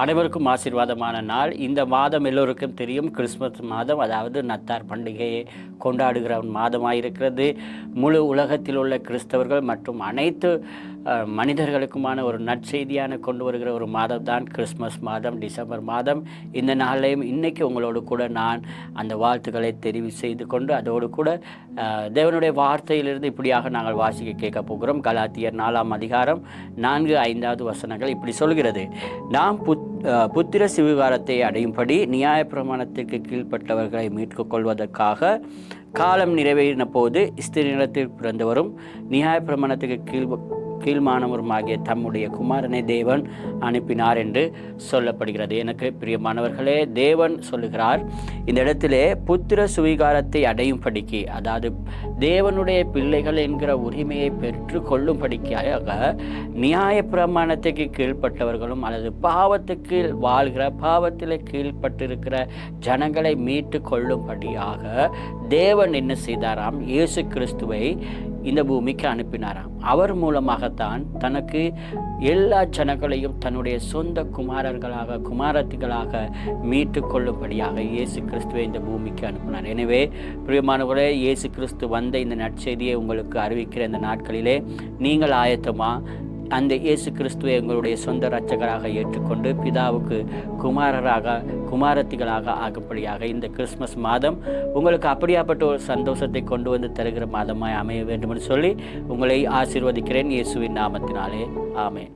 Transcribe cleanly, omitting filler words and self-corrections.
அனைவருக்கும் ஆசீர்வாதமான நாள். இந்த மாதம் எல்லோருக்கும் தெரியும், கிறிஸ்மஸ் மாதம், அதாவது நத்தார் பண்டிகையை கொண்டாடுகிற மாதமாக இருக்கிறது. முழு உலகத்தில் உள்ள கிறிஸ்தவர்கள் மற்றும் அனைத்து மனிதர்களுக்குமான ஒரு நற்செய்தியான கொண்டு வருகிற ஒரு மாதம் தான் கிறிஸ்மஸ் மாதம், டிசம்பர் மாதம். இந்த நாளையும் இன்றைக்கி உங்களோடு கூட நான் அந்த வாழ்த்துக்களை தெரிவு செய்து கொண்டு அதோடு கூட தேவனுடைய வார்த்தையிலிருந்து இப்படியாக நாங்கள் வாசிக்க கேட்க போகிறோம். கலாத்தியர் 4ஆம் அதிகாரம் 4-5 வசனங்கள் இப்படி சொல்கிறது: நாம் புத்திர சிவிகாரத்தை அடையும்படி நியாயப்பிரமாணத்திற்கு கீழ்ப்பட்டவர்களை மீட்கொள்வதற்காக காலம் நிறைவேறின போது ஸ்திரீனிடத்தில் பிறந்தவரும் நியாயப்பிரமாணத்துக்கு கீழ்மானவருமாகிய தம்முடைய குமாரனை தேவன் அனுப்பினார் என்று சொல்லப்படுகிறது. எனக்கு பிரியமானவர்களே, தேவன் சொல்லுகிறார் இந்த இடத்திலே புத்திர சுவீகாரத்தை அடையும்படிக்கு, அதாவது தேவனுடைய பிள்ளைகள் என்கிற உரிமையை பெற்று கொள்ளும்படிக்காக நியாயப்பிரமாணத்துக்கு கீழ்ப்பட்டவர்களும் அல்லது பாவத்துக்கு வாழ்கிற பாவத்தில் கீழ்ப்பட்டிருக்கிற ஜனங்களை மீட்டு கொள்ளும்படியாக தேவன் என்ன செய்தாராம்? இயேசு கிறிஸ்துவை இந்த பூமிக்கு அனுப்பினாராம். அவர் மூலமாகத்தான் தனக்கு எல்லா ஜனங்களையும் தன்னுடைய சொந்த குமாரத்திகளாக மீட்டு கொள்ளும்படியாக இயேசு கிறிஸ்துவை இந்த பூமிக்கு அனுப்பினார். எனவே பிரியமானவர்களே, இயேசு கிறிஸ்து வந்த இந்த நற்செய்தியை உங்களுக்கு அறிவிக்கிற இந்த நாட்களிலே நீங்கள் ஆயத்தமா அந்த இயேசு கிறிஸ்துவை எங்களுடைய சொந்த இரட்சகராக ஏற்றுக்கொண்டு பிதாவுக்கு குமாரத்திகளாக ஆகும்படியாக இந்த கிறிஸ்மஸ் மாதம் உங்களுக்கு அப்படியாப்பட்ட ஒரு சந்தோஷத்தை கொண்டு வந்து தருகிற மாதமாய் அமைய வேண்டும் என்று சொல்லி உங்களை ஆசீர்வதிக்கிறேன். இயேசுவின் நாமத்தினாலே ஆமென்.